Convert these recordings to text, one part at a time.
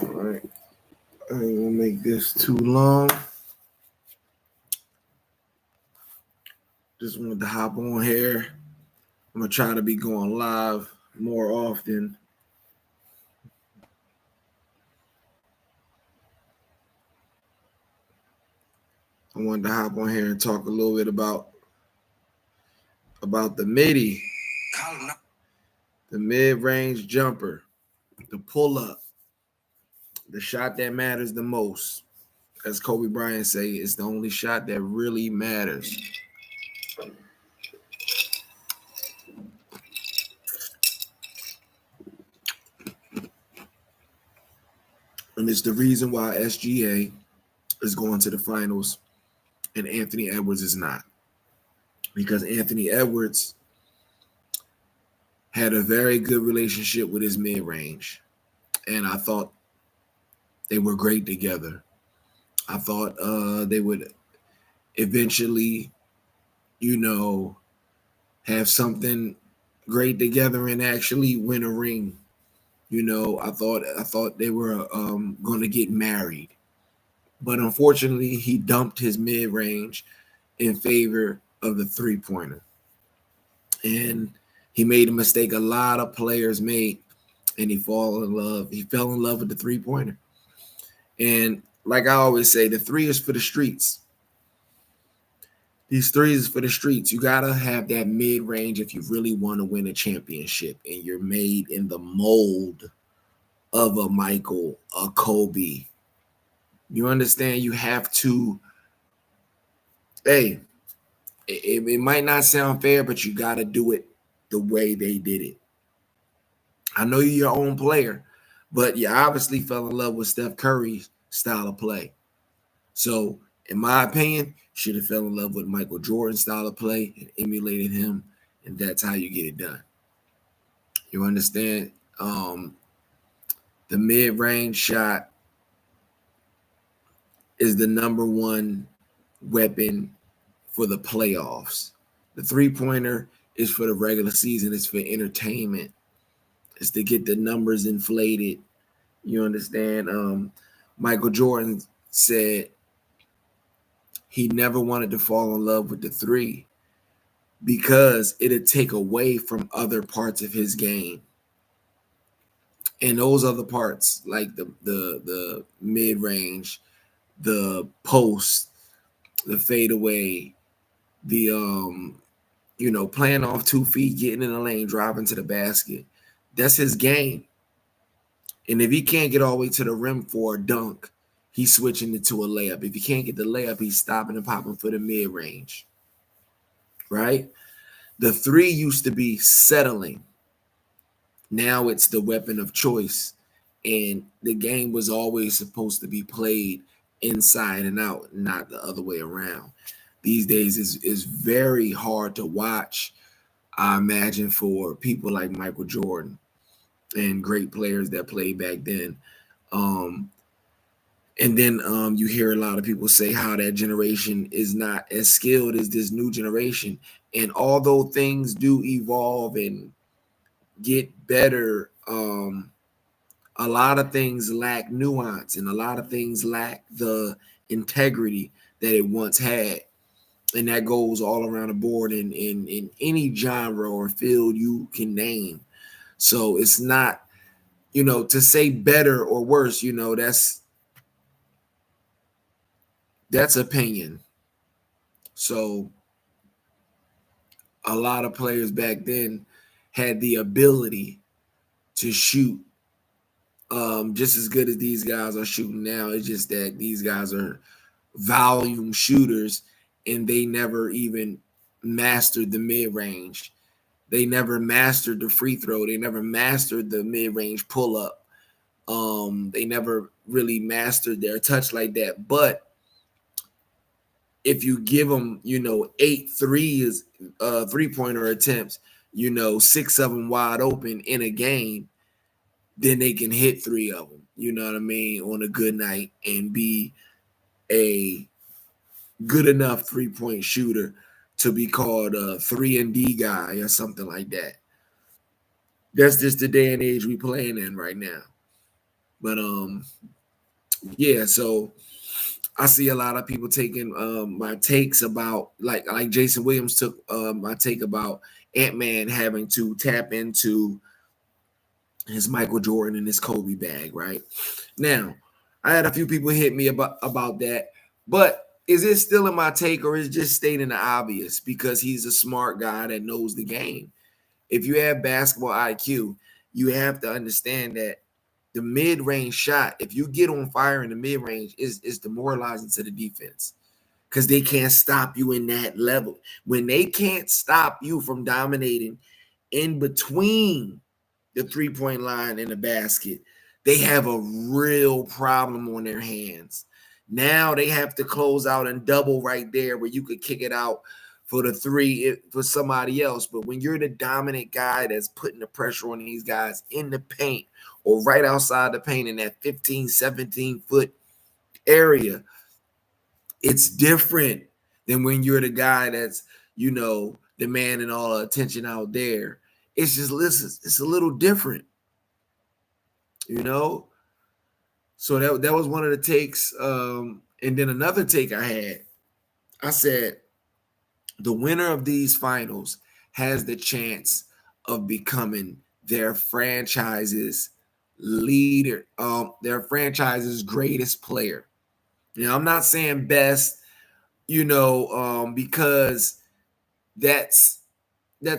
All right. I ain't gonna make this too long. Just wanted to hop on here. I'm gonna try to be going live more often. I wanted to hop on here and talk a little bit about the Middy, the mid-range jumper, the pull-up, the shot that matters the most. As Kobe Bryant say, it's the only shot that really matters. And it's the reason why SGA is going to the finals and Anthony Edwards is not. Because Anthony Edwards had a very good relationship with his mid-range. And I thought they were great together. I thought they would eventually, have something great together and actually win a ring. I thought they were going to get married. But unfortunately, he dumped his mid-range in favor of the three-pointer. And he made a mistake a lot of players made, and he fell in love with the three-pointer. And like I always say, the three is for the streets. These threes is for the streets. You got to have that mid-range if you really want to win a championship, and you're made in the mold of a Michael, a Kobe. You understand? You have to, it might not sound fair, but you got to do it the way they did it. I know you're your own player, but you obviously fell in love with Steph Curry's style of play. So, in my opinion, should have fell in love with Michael Jordan's style of play and emulated him, and that's how you get it done. You understand? The mid-range shot is the number one weapon for the playoffs. The three-pointer is for the regular season. It's for entertainment. It's to get the numbers inflated. You understand? Michael Jordan said he never wanted to fall in love with the three because it'd take away from other parts of his game. And those other parts, like the mid-range, the post, the fadeaway, the playing off 2 feet, getting in the lane, driving to the basket. That's his game. And if he can't get all the way to the rim for a dunk, he's switching it to a layup. If he can't get the layup, he's stopping and popping for the mid-range. Right? The three used to be settling. Now it's the weapon of choice. And the game was always supposed to be played inside and out, not the other way around. These days is very hard to watch, I imagine, for people like Michael Jordan and great players that played back then. And then you hear a lot of people say how that generation is not as skilled as this new generation. And although things do evolve and get better, a lot of things lack nuance and a lot of things lack the integrity that it once had. And that goes all around the board in any genre or field you can name. So it's not, to say better or worse, that's opinion. So a lot of players back then had the ability to shoot just as good as these guys are shooting now. It's just that these guys are volume shooters and they never even mastered the mid-range. They never mastered the free throw. They never mastered the mid-range pull-up. They never really mastered their touch like that. But if you give them, 8 threes, three-pointer attempts, 6 of them wide open in a game, then they can hit 3 of them, on a good night and be a good enough three-point shooter to be called a 3-and-D guy or something like that. That's just the day and age we playing in right now. But yeah, so I see a lot of people taking my takes about like Jason Williams took my take about Ant-Man having to tap into his Michael Jordan and his Kobe bag, right? Now, I had a few people hit me about that, but is it still in my take or is it just stating the obvious because he's a smart guy that knows the game? If you have basketball IQ, you have to understand that the mid-range shot, if you get on fire in the mid-range, is demoralizing to the defense because they can't stop you in that level. When they can't stop you from dominating in between the three-point line and the basket, they have a real problem on their hands. Now they have to close out and double right there where you could kick it out for the three for somebody else. But when you're the dominant guy that's putting the pressure on these guys in the paint or right outside the paint in that 15, 17-foot area, it's different than when you're the guy that's, demanding all the attention out there. It's just, listen, it's a little different, So that was one of the takes. And then another take I had, I said, the winner of these finals has the chance of becoming their franchise's leader, their franchise's greatest player. I'm not saying best, because that's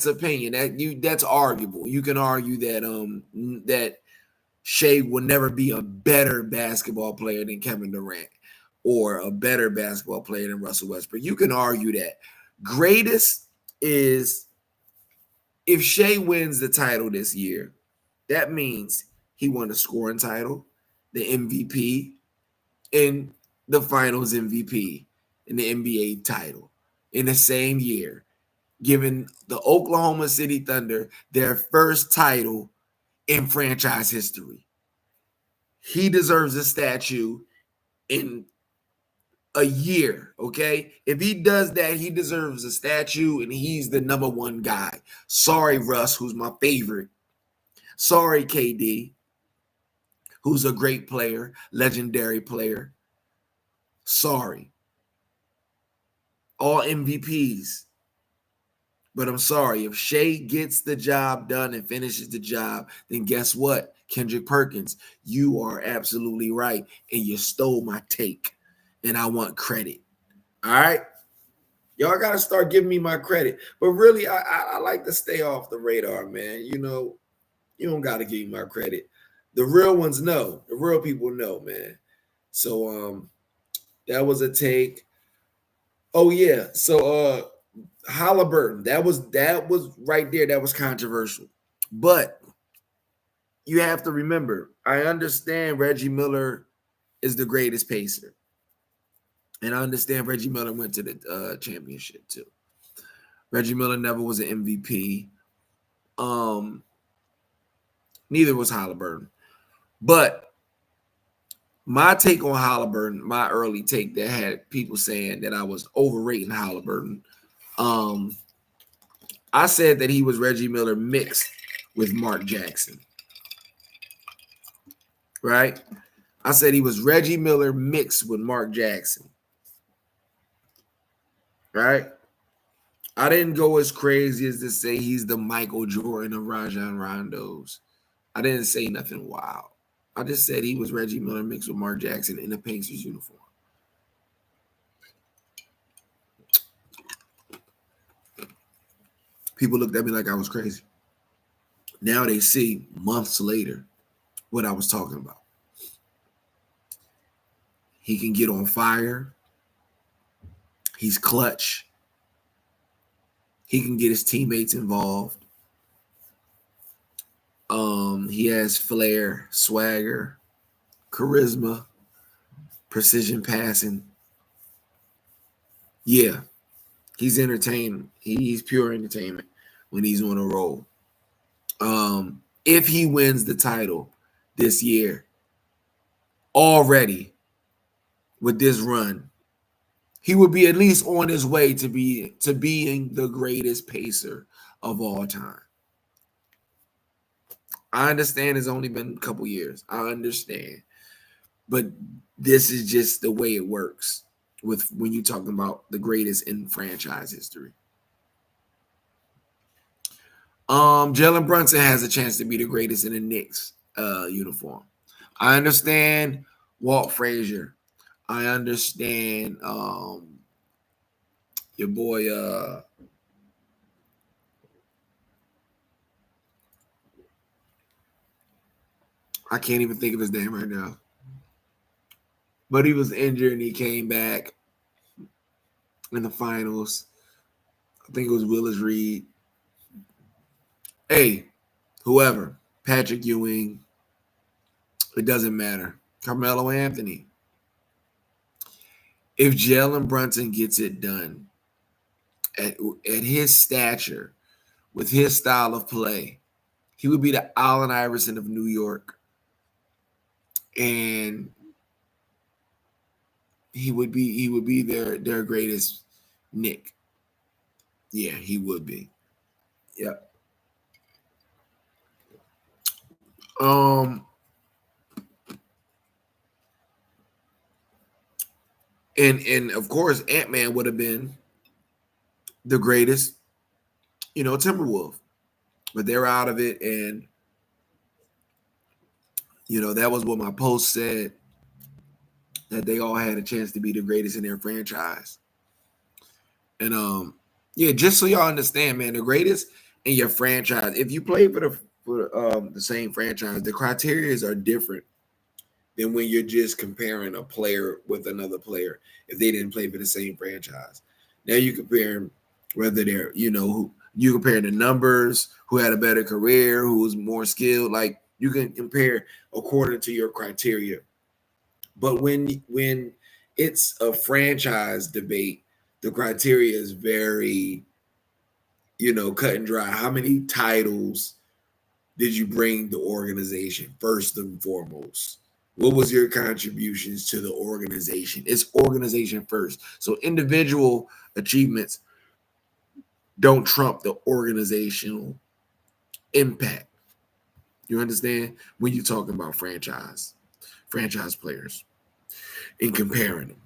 opinion. That's arguable. You can argue that Shea will never be a better basketball player than Kevin Durant or a better basketball player than Russell Westbrook. You can argue that. Greatest is if Shea wins the title this year, that means he won the scoring title, the MVP, and the finals MVP, and the NBA title in the same year, giving the Oklahoma City Thunder their first title in franchise history. He deserves a statue in a year, okay? If he does that, he deserves a statue, and he's the number one guy. Sorry, Russ, who's my favorite. Sorry, KD, who's a great player, legendary player. Sorry. All MVPs. But I'm sorry, if Shea gets the job done and finishes the job, then guess what? Kendrick Perkins, you are absolutely right, and you stole my take, and I want credit. All right? Y'all got to start giving me my credit. But really, I like to stay off the radar, man. You don't got to give me my credit. The real ones know. The real people know, man. So that was a take. Oh, yeah. So Halliburton, that was right there. That was controversial. But you have to remember, I understand Reggie Miller is the greatest pacer. And I understand Reggie Miller went to the championship too. Reggie Miller never was an MVP. Neither was Halliburton. But my take on Halliburton, my early take that had people saying that I was overrating Halliburton. I said that he was Reggie Miller mixed with Mark Jackson. Right? I said he was Reggie Miller mixed with Mark Jackson. Right? I didn't go as crazy as to say he's the Michael Jordan of Rajon Rondo's. I didn't say nothing wild. I just said he was Reggie Miller mixed with Mark Jackson in the Pacers uniform. People looked at me like I was crazy. Now they see months later what I was talking about. He can get on fire. He's clutch. He can get his teammates involved. He has flair, swagger, charisma, precision passing. Yeah, he's entertaining. He's pure entertainment when he's on a roll. If he wins the title this year, already with this run, he would be at least on his way to being the greatest pacer of all time. I understand it's only been a couple years. I understand. But this is just the way it works with when you're talking about the greatest in franchise history. Jalen Brunson has a chance to be the greatest in the Knicks uniform. I understand Walt Frazier. I understand your boy I can't even think of his name right now. But he was injured and he came back in the finals. I think it was Willis Reed. Hey, whoever. Patrick Ewing. It doesn't matter. Carmelo Anthony. If Jalen Brunson gets it done at his stature, with his style of play, he would be the Allen Iverson of New York. And he would be their greatest Nick. Yeah, he would be. Yep. Um and of course Ant-Man would have been the greatest, Timberwolf. But they're out of it, and that was what my post said, that they all had a chance to be the greatest in their franchise. And yeah, just so y'all understand, man, the greatest in your franchise. If you play for the same franchise, the criterias are different than when you're just comparing a player with another player if they didn't play for the same franchise. Now you compare them, whether they're, who you compare the numbers, who had a better career, who was more skilled. Like you can compare according to your criteria. But when it's a franchise debate, the criteria is very, cut and dry. How many titles did you bring the organization first and foremost? What was your contributions to the organization? It's organization first. So individual achievements don't trump the organizational impact. You understand? When you're talking about franchise players and comparing them.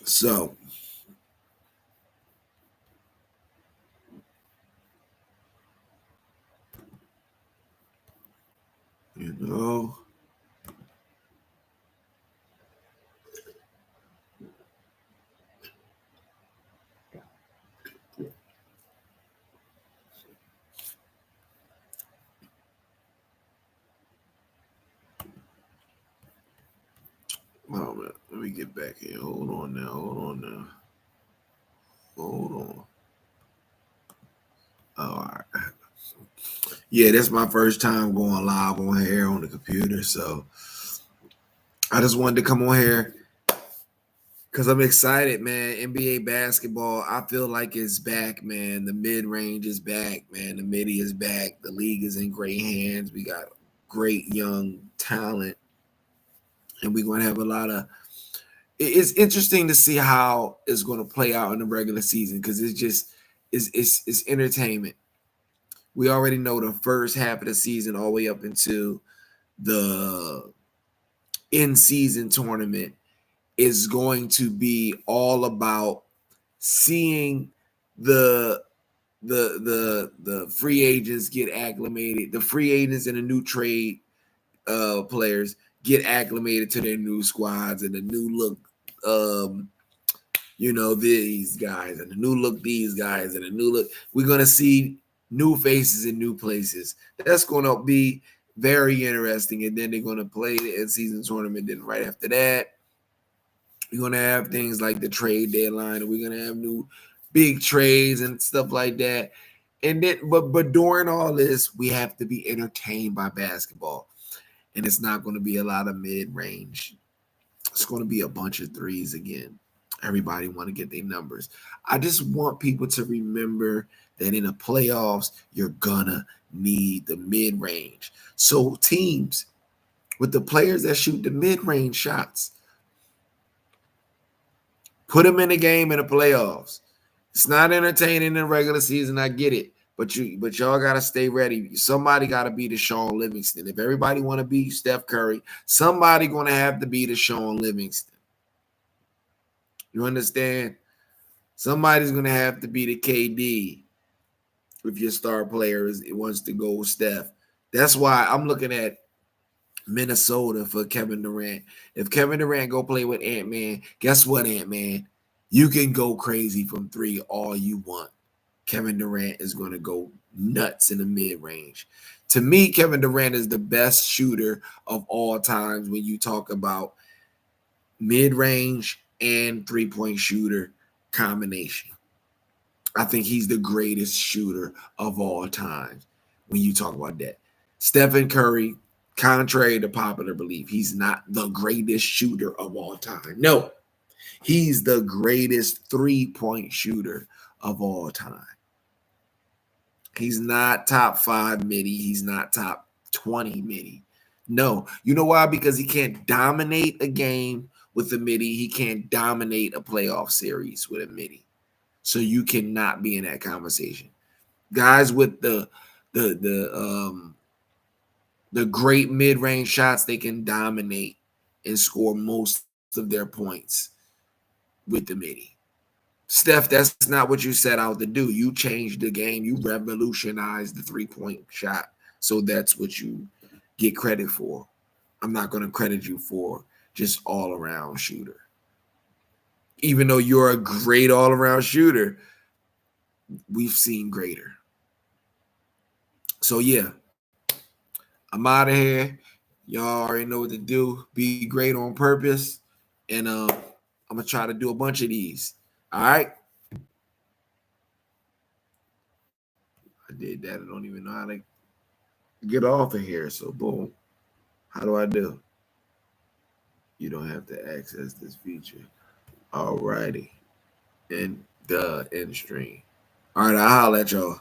So, you know, oh man, let me get back here. Hold on now. Hold on. All right. Yeah, that's my first time going live on here on the computer. So I just wanted to come on here because I'm excited, man. NBA basketball, I feel like it's back, man. The mid-range is back, man. The Middy is back. The league is in great hands. We got great young talent. And we're going to have a lot of it's interesting to see how it's going to play out in the regular season because it's just it's entertainment. We already know the first half of the season all the way up into the in-season tournament is going to be all about seeing the free agents get acclimated, the free agents and the new trade players get acclimated to their new squads and the new look, these guys and the new look, these guys and the new look. We're gonna see new faces in new places. That's gonna be very interesting. And then they're gonna play the in-season tournament. Then right after that, we're gonna have things like the trade deadline, and we're gonna have new big trades and stuff like that. And then, but during all this, we have to be entertained by basketball, and it's not going to be a lot of mid-range. It's going to be a bunch of threes again. Everybody want to get their numbers. I just want people to remember that in the playoffs, you're gonna need the mid-range. So teams with the players that shoot the mid-range shots, put them in the game in the playoffs. It's not entertaining in the regular season. I get it. But y'all gotta stay ready. Somebody gotta be the Sean Livingston. If everybody want to be Steph Curry, somebody gonna have to be the Sean Livingston. You understand? Somebody's gonna have to be the KD if your star player wants to go with Steph. That's why I'm looking at Minnesota for Kevin Durant. If Kevin Durant go play with Ant-Man, guess what, Ant-Man? You can go crazy from three all you want. Kevin Durant is going to go nuts in the mid-range. To me, Kevin Durant is the best shooter of all times when you talk about mid-range and three-point shooter combination. I think he's the greatest shooter of all time when you talk about that. Stephen Curry, contrary to popular belief, he's not the greatest shooter of all time. No, he's the greatest three-point shooter of all time. He's not top 5 Middy. He's not top 20 Middy. No. You know why? Because he can't dominate a game with a Middy. He can't dominate a playoff series with a Middy. So you cannot be in that conversation. Guys with the great mid-range shots, they can dominate and score most of their points with the Middy. Steph, that's not what you set out to do. You changed the game. You revolutionized the three-point shot. So that's what you get credit for. I'm not going to credit you for just all-around shooter. Even though you're a great all-around shooter, we've seen greater. So, yeah, I'm out of here. Y'all already know what to do. Be great on purpose. And I'm going to try to do a bunch of these. All right? I did that. I don't even know how to get off of here. So, boom. How do I do? You don't have to access this feature. All righty. And end stream. All right, I'll holler at y'all.